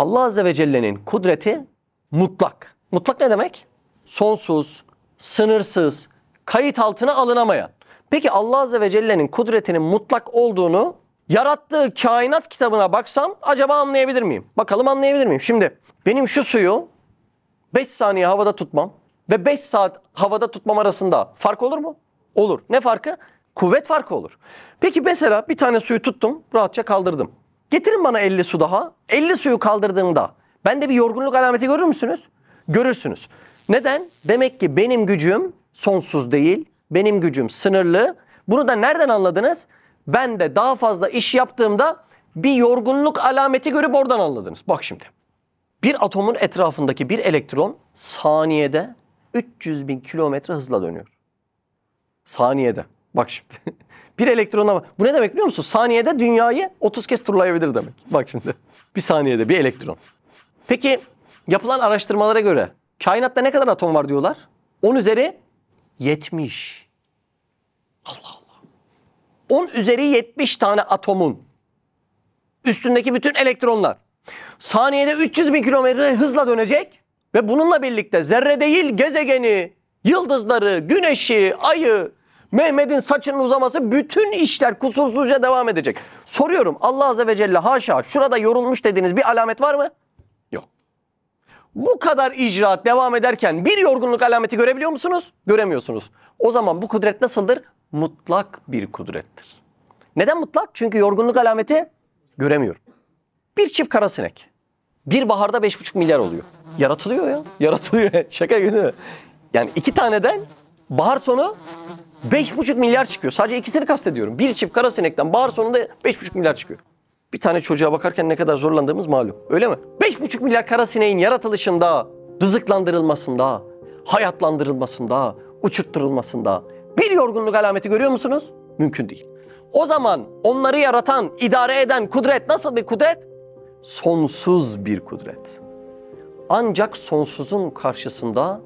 Allah Azze ve Celle'nin kudreti mutlak. Mutlak ne demek? Sonsuz, sınırsız, kayıt altına alınamayan. Peki Allah Azze ve Celle'nin kudretinin mutlak olduğunu yarattığı kainat kitabına baksam acaba anlayabilir miyim? Bakalım anlayabilir miyim? Şimdi benim şu suyu 5 saniye havada tutmam ve 5 saat havada tutmam arasında fark olur mu? Olur. Ne farkı? Kuvvet farkı olur. Peki mesela bir tane suyu tuttum, rahatça kaldırdım. Getirin bana 50 su daha. 50 suyu kaldırdığımda bende bir yorgunluk alameti görür müsünüz? Görürsünüz. Neden? Demek ki benim gücüm sonsuz değil. Benim gücüm sınırlı. Bunu da nereden anladınız? Ben de daha fazla iş yaptığımda bir yorgunluk alameti görüp oradan anladınız. Bak şimdi. Bir atomun etrafındaki bir elektron saniyede 300 bin kilometre hızla dönüyor. Saniyede. Bak şimdi. Bir elektrona... Bu ne demek biliyor musun? Saniyede dünyayı 30 kez turlayabilir demek. Bak şimdi. Bir saniyede bir elektron. Peki yapılan araştırmalara göre kainatta ne kadar atom var diyorlar? 10 üzeri 70. Allah Allah. 10 üzeri 70 tane atomun üstündeki bütün elektronlar saniyede 300 bin kilometre hızla dönecek ve bununla birlikte zerre değil gezegeni, yıldızları, güneşi, ayı, Mehmet'in saçının uzaması, bütün işler kusursuzca devam edecek. Soruyorum, Allah Azze ve Celle haşa şurada yorulmuş dediğiniz bir alamet var mı? Yok. Bu kadar icraat devam ederken bir yorgunluk alameti görebiliyor musunuz? Göremiyorsunuz. O zaman bu kudret nasıldır? Mutlak bir kudrettir. Neden mutlak? Çünkü yorgunluk alameti göremiyorum. Bir çift karasinek bir baharda 5,5 milyar oluyor. Yaratılıyor ya. Yaratılıyor. Şaka gibi değil mi? Yani 2 taneden bahar sonu 5,5 milyar çıkıyor. Sadece ikisini kastediyorum. Bir çift karasinekten bahar sonunda 5,5 milyar çıkıyor. Bir tane çocuğa bakarken ne kadar zorlandığımız malum. Öyle mi? 5,5 milyar karasineğin yaratılışında, rızıklandırılmasında, hayatlandırılmasında, uçutturulmasında bir yorgunluk alameti görüyor musunuz? Mümkün değil. O zaman onları yaratan, idare eden kudret nasıl bir kudret? Sonsuz bir kudret. Ancak sonsuzun karşısında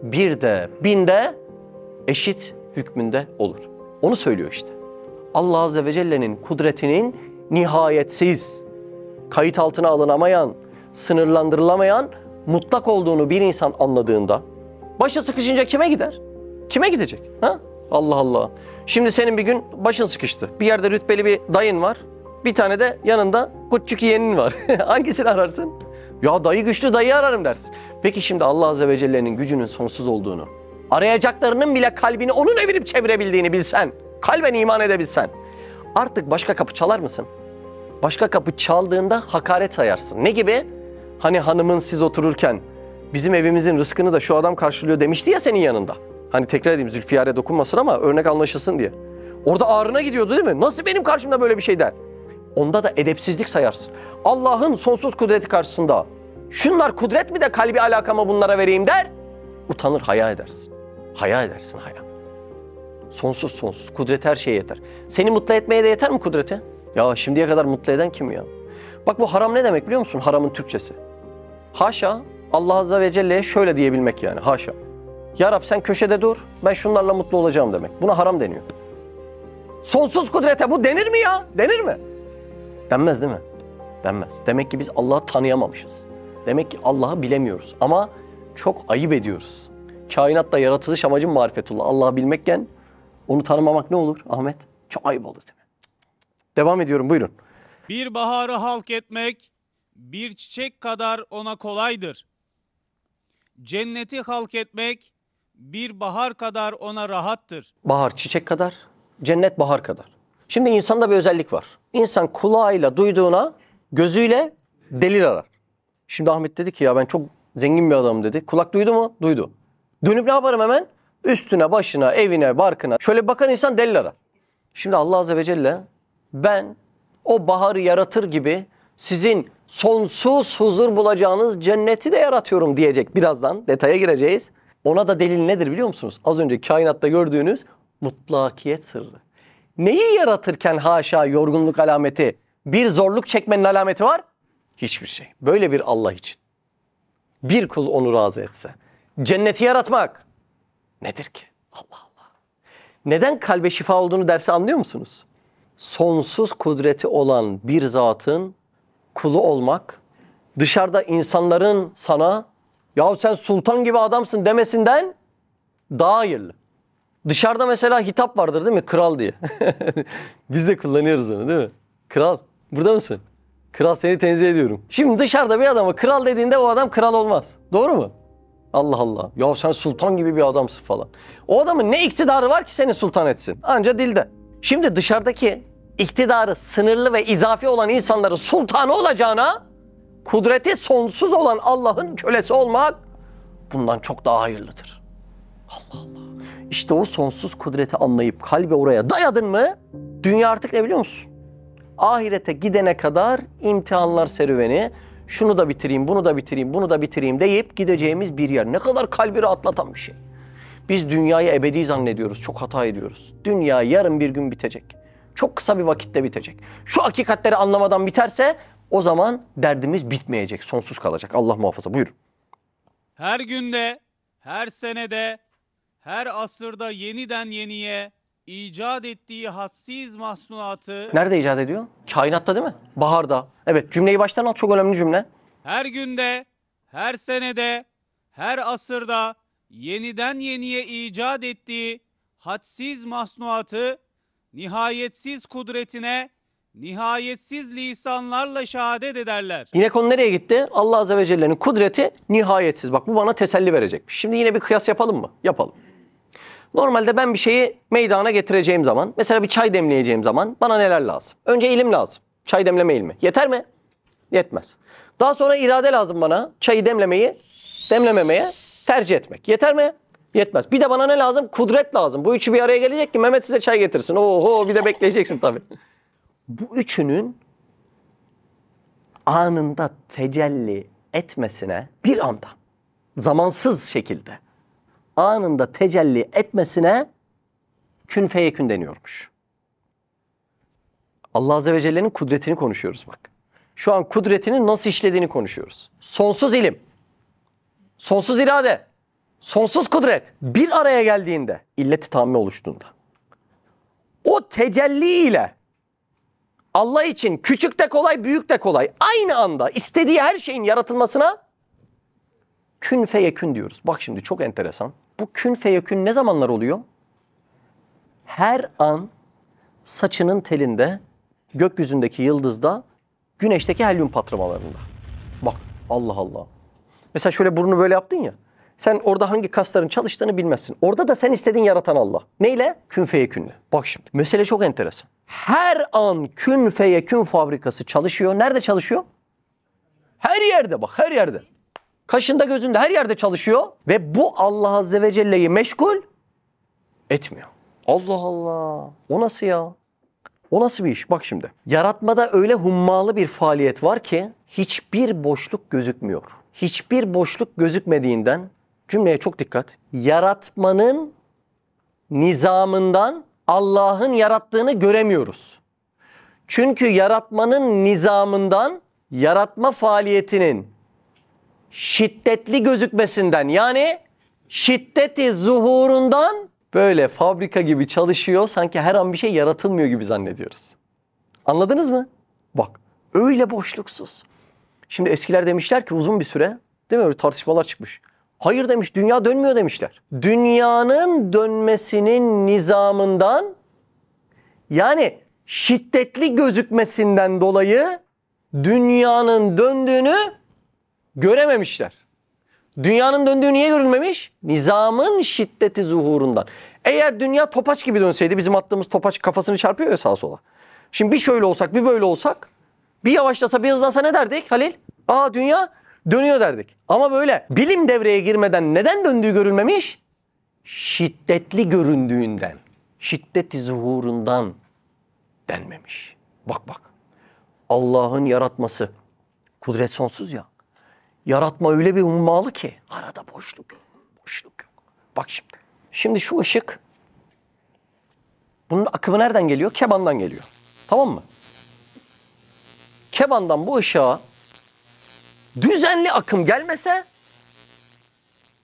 bir de, bin de eşit hükmünde olur. Onu söylüyor işte. Allah Azze ve Celle'nin kudretinin nihayetsiz, kayıt altına alınamayan, sınırlandırılamayan, mutlak olduğunu bir insan anladığında başı sıkışınca kime gider? Kime gidecek? Ha? Allah Allah. Şimdi senin bir gün başın sıkıştı. Bir yerde rütbeli bir dayın var. Bir tane de yanında küçük yeğenin var. Hangisini ararsın? Ya dayı güçlü, dayıyı ararım dersin. Peki şimdi Allah Azze ve Celle'nin gücünün sonsuz olduğunu, arayacaklarının bile kalbini onun evirip çevirebildiğini bilsen, kalben iman edebilsen, artık başka kapı çalar mısın? Başka kapı çaldığında hakaret sayarsın. Ne gibi? Hani hanımın siz otururken bizim evimizin rızkını da şu adam karşılıyor demişti ya senin yanında. Hani tekrar edeyim, Zülfiyar'e dokunmasın ama örnek anlaşılsın diye. Orada ağrına gidiyordu değil mi? Nasıl benim karşımda böyle bir şey der? Onda da edepsizlik sayarsın. Allah'ın sonsuz kudreti karşısında şunlar kudret mi de kalbi alakamı bunlara vereyim der. Utanır, haya edersin. Haya edersin, haya. Sonsuz sonsuz. Kudret her şeye yeter. Seni mutlu etmeye de yeter mi kudreti? Ya şimdiye kadar mutlu eden kim ya? Bak bu haram ne demek biliyor musun? Haramın Türkçesi. Haşa Allah Azze ve Celle'ye şöyle diyebilmek yani. Haşa. Ya Rab sen köşede dur. Ben şunlarla mutlu olacağım demek. Buna haram deniyor. Sonsuz kudrete bu denir mi ya? Denir mi? Denmez değil mi? Denmez. Demek ki biz Allah'ı tanıyamamışız. Demek ki Allah'ı bilemiyoruz. Ama çok ayıp ediyoruz. Kainatta yaratılış amacım marifetullah. Allah'ı bilmekken onu tanımamak ne olur Ahmet? Çok ayıp olur değil mi? Devam ediyorum, buyurun. Bir baharı halk etmek bir çiçek kadar ona kolaydır. Cenneti halk etmek bir bahar kadar ona rahattır. Bahar çiçek kadar, cennet bahar kadar. Şimdi insanda bir özellik var. İnsan kulağıyla duyduğuna gözüyle delil arar. Şimdi Ahmet dedi ki ya ben çok zengin bir adamım dedi. Kulak duydu mu? Duydu. Dönüp ne yaparım hemen? Üstüne, başına, evine, barkına. Şöyle bakan insan delil arar. Şimdi Allah Azze ve Celle ben o baharı yaratır gibi sizin sonsuz huzur bulacağınız cenneti de yaratıyorum diyecek. Birazdan detaya gireceğiz. Ona da delil nedir biliyor musunuz? Az önce kainatta gördüğünüz mutlakiyet sırrı. Neyi yaratırken haşa yorgunluk alameti, bir zorluk çekmenin alameti var? Hiçbir şey. Böyle bir Allah için. Bir kul onu razı etse. Cenneti yaratmak nedir ki? Allah Allah. Neden kalbe şifa olduğunu derse anlıyor musunuz? Sonsuz kudreti olan bir zatın kulu olmak dışarıda insanların sana ya sen sultan gibi adamsın demesinden daha hayırlı. Dışarıda mesela hitap vardır değil mi? Kral diye. Biz de kullanıyoruz onu değil mi? Kral. Burada mısın? Kral seni tenzih ediyorum. Şimdi dışarıda bir adama kral dediğinde o adam kral olmaz. Doğru mu? Allah Allah. Ya sen sultan gibi bir adamsın falan. O adamın ne iktidarı var ki seni sultan etsin? Anca dilde. Şimdi dışarıdaki iktidarı sınırlı ve izafi olan insanların sultanı olacağına kudreti sonsuz olan Allah'ın kölesi olmak bundan çok daha hayırlıdır. Allah Allah. İşte o sonsuz kudreti anlayıp kalbi oraya dayadın mı dünya artık ne biliyor musun? Ahirete gidene kadar imtihanlar serüveni, şunu da bitireyim, bunu da bitireyim, bunu da bitireyim deyip gideceğimiz bir yer. Ne kadar kalbi rahatlatan bir şey. Biz dünyayı ebedi zannediyoruz, çok hata ediyoruz. Dünya yarın bir gün bitecek. Çok kısa bir vakitte bitecek. Şu hakikatleri anlamadan biterse o zaman derdimiz bitmeyecek, sonsuz kalacak. Allah muhafaza. Buyurun. Her günde, her senede, her asırda yeniden yeniye icat ettiği hadsiz mahsulatı Nerede icat ediyor? Kainatta değil mi? Baharda. Evet, cümleyi baştan al, çok önemli cümle. her günde, her senede, her asırda yeniden yeniye icat ettiği hadsiz mahsulatı nihayetsiz kudretine nihayetsiz lisanlarla şehadet ederler. Yine konu nereye gitti? Allah Azze ve Celle'nin kudreti nihayetsiz. Bak bu bana teselli verecekmiş. Şimdi yine bir kıyas yapalım mı? Yapalım. Normalde ben bir şeyi meydana getireceğim zaman, mesela bir çay demleyeceğim zaman bana neler lazım? Önce ilim lazım. Çay demleme ilmi. Yeter mi? Yetmez. Daha sonra irade lazım bana. Çayı demlemeyi, demlememeye tercih etmek. Yeter mi? Yetmez. Bir de bana ne lazım? Kudret lazım. Bu üçü bir araya gelecek ki Mehmet size çay getirsin. Oho, bir de bekleyeceksin tabii. Bu üçünün anında tecelli etmesine bir anda, zamansız şekilde anında tecelli etmesine kün feyekün deniyormuş. Allah Azze ve Celle'nin kudretini konuşuyoruz bak. Şu an kudretinin nasıl işlediğini konuşuyoruz. Sonsuz ilim, sonsuz irade, sonsuz kudret bir araya geldiğinde, illet-i tamme oluştuğunda, o tecelli ile Allah için küçük de kolay, büyük de kolay, aynı anda istediği her şeyin yaratılmasına kün feyekün diyoruz. Bak şimdi çok enteresan. Bu kün feyekün ne zamanlar oluyor? Her an saçının telinde, gökyüzündeki yıldızda, güneşteki helyum patlamalarında. Bak Allah Allah. Mesela şöyle burnunu böyle yaptın ya. Sen orada hangi kasların çalıştığını bilmezsin. Orada da sen istediğin yaratan Allah. Neyle? Kün feyekünle. Bak şimdi. Mesele çok enteresan. Her an kün feyekün fabrikası çalışıyor. Nerede çalışıyor? Her yerde bak, her yerde. Kaşında gözünde her yerde çalışıyor. Ve bu Allah Azze ve Celle'yi meşgul etmiyor. Allah Allah. O nasıl ya? O nasıl bir iş? Bak şimdi. Yaratmada öyle hummalı bir faaliyet var ki hiçbir boşluk gözükmüyor. Hiçbir boşluk gözükmediğinden, cümleye çok dikkat. Yaratmanın nizamından Allah'ın yarattığını göremiyoruz. Çünkü yaratmanın nizamından, yaratma faaliyetinin şiddetli gözükmesinden, yani şiddeti zuhurundan böyle fabrika gibi çalışıyor, sanki her an bir şey yaratılmıyor gibi zannediyoruz. Anladınız mı? Bak öyle boşluksuz. Şimdi eskiler demişler ki uzun bir süre, değil mi, öyle tartışmalar çıkmış. Hayır demiş, dünya dönmüyor demişler. Dünyanın dönmesinin nizamından, yani şiddetli gözükmesinden dolayı dünyanın döndüğünü görememişler. Dünyanın döndüğü niye görülmemiş? Nizamın şiddeti zuhurundan. Eğer dünya topaç gibi dönseydi, bizim attığımız topaç kafasını çarpıyor ya sağa sola. Şimdi bir şöyle olsak, bir böyle olsak, bir yavaşlasa, bir hızlansa ne derdik Halil? Aa, dünya dönüyor derdik. Ama böyle bilim devreye girmeden neden döndüğü görülmemiş? Şiddetli göründüğünden, şiddeti zuhurundan denmemiş. Bak bak. Allah'ın yaratması, kudret sonsuz ya. Yaratma öyle bir ummalı ki arada boşluk yok. Boşluk yok. Bak şimdi. Şimdi şu ışık, bunun akımı nereden geliyor? Kebandan geliyor. Tamam mı? Kebandan bu ışığa düzenli akım gelmese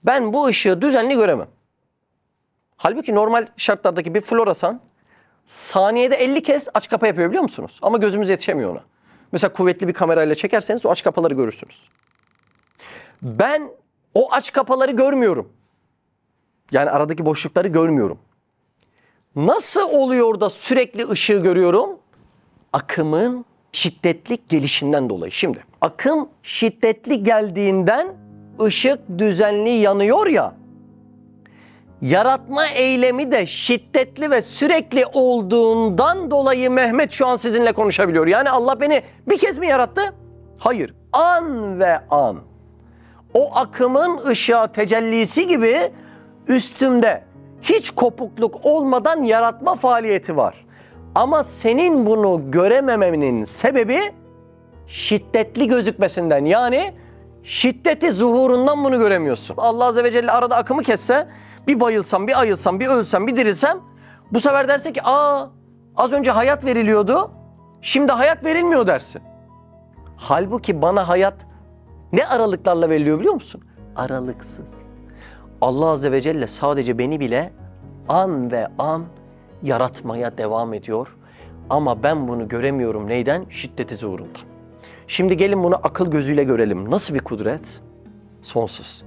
ben bu ışığı düzenli göremem. Halbuki normal şartlardaki bir floresan saniyede 50 kez aç kapa yapıyor, biliyor musunuz? Ama gözümüz yetişemiyor ona. Mesela kuvvetli bir kamerayla çekerseniz o aç kapaları görürsünüz. Ben o aç kapaları görmüyorum. Yani aradaki boşlukları görmüyorum. Nasıl oluyor da sürekli ışığı görüyorum? Akımın şiddetli gelişinden dolayı. Şimdi akım şiddetli geldiğinden ışık düzenli yanıyor ya. Yaratma eylemi de şiddetli ve sürekli olduğundan dolayı Mehmet şu an sizinle konuşabiliyor. Yani Allah beni bir kez mi yarattı? Hayır. An ve an. O akımın ışığa tecellisi gibi üstümde hiç kopukluk olmadan yaratma faaliyeti var. Ama senin bunu görememenin sebebi şiddetli gözükmesinden. Yani şiddeti zuhurundan bunu göremiyorsun. Allah Azze ve Celle arada akımı kesse bir bayılsam, bir ayılsam, bir ölsem, bir dirilsem bu sefer dersin ki az önce hayat veriliyordu, şimdi hayat verilmiyor dersin. Halbuki bana hayat ne aralıklarla veriliyor biliyor musun? Aralıksız. Allah Azze ve Celle sadece beni bile an ve an yaratmaya devam ediyor. Ama ben bunu göremiyorum. Neyden? Şiddeti zuhurundan. Şimdi gelin bunu akıl gözüyle görelim. Nasıl bir kudret? Sonsuz.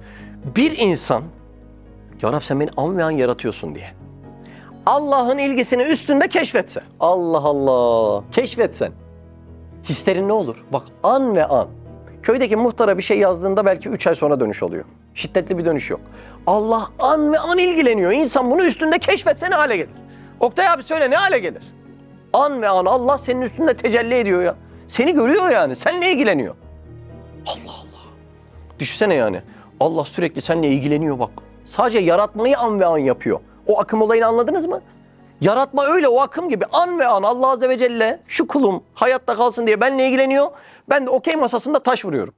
Bir insan, Ya Rab sen beni an ve an yaratıyorsun diye Allah'ın ilgisini üstünde keşfetse. Allah Allah. Keşfetsen. Hislerin ne olur? Bak an ve an. Köydeki muhtara bir şey yazdığında belki 3 ay sonra dönüş oluyor. Şiddetli bir dönüş yok. Allah an ve an ilgileniyor. İnsan bunu üstünde keşfetse ne hale gelir? Oktay abi söyle ne hale gelir? An ve an Allah senin üstünde tecelli ediyor ya. Seni görüyor yani. Seninle ilgileniyor. Allah Allah. Düşünsene yani. Allah sürekli seninle ilgileniyor bak. Sadece yaratmayı an ve an yapıyor. O akım olayını anladınız mı? Yaratma öyle o akım gibi an ve an Allah Azze ve Celle şu kulum hayatta kalsın diye benimle ilgileniyor. Ben de okey masasında taş vuruyorum.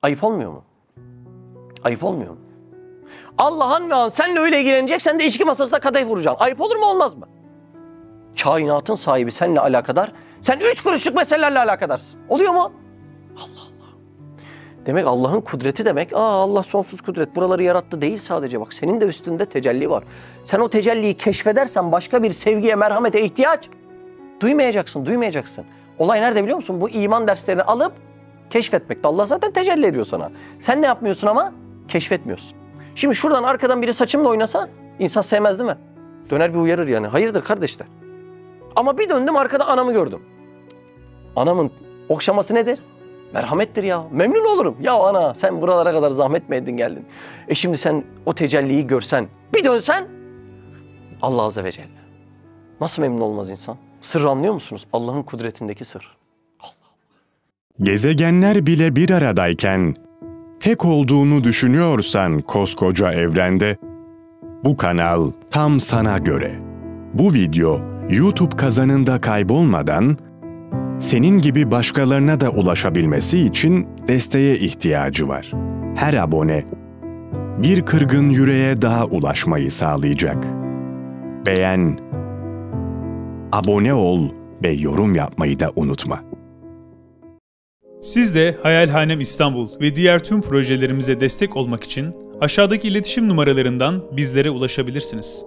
Ayıp olmuyor mu? Ayıp olmuyor mu? Allah an ve an seninle öyle ilgilenecek, sen de içki masasında kadeh vuracaksın. Ayıp olur mu olmaz mı? Kainatın sahibi seninle alakadar. Sen 3 kuruşluk meselelerle alakadarsın. Oluyor mu? Allah Allah. Demek Allah'ın kudreti demek. Allah sonsuz kudret. Buraları yarattı değil sadece. Bak senin de üstünde tecelli var. Sen o tecelliyi keşfedersen başka bir sevgiye, merhamete ihtiyaç duymayacaksın. Olay nerede biliyor musun? Bu iman derslerini alıp keşfetmekte. Allah zaten tecelli ediyor sana. Sen ne yapmıyorsun ama? Keşfetmiyorsun. Şimdi şuradan arkadan biri saçımla oynasa insan sevmez değil mi? Döner bir uyarır yani. Hayırdır kardeşler? Ama bir döndüm arkada anamı gördüm. Anamın okşaması nedir? Merhamettir ya. Memnun olurum. Ya ana sen buralara kadar zahmet mi ettin geldin? Şimdi sen o tecelliyi görsen, bir dönsen Allah Azze ve Celle. Nasıl memnun olmaz insan? Sırrı anlıyor musunuz? Allah'ın kudretindeki sır. Gezegenler bile bir aradayken, tek olduğunu düşünüyorsan koskoca evrende, bu kanal tam sana göre. Bu video YouTube kazanında kaybolmadan, senin gibi başkalarına da ulaşabilmesi için desteğe ihtiyacı var. Her abone, bir kırgın yüreğe daha ulaşmayı sağlayacak. Beğen, abone ol ve yorum yapmayı da unutma. Siz de Hayalhanem İstanbul ve diğer tüm projelerimize destek olmak için aşağıdaki iletişim numaralarından bizlere ulaşabilirsiniz.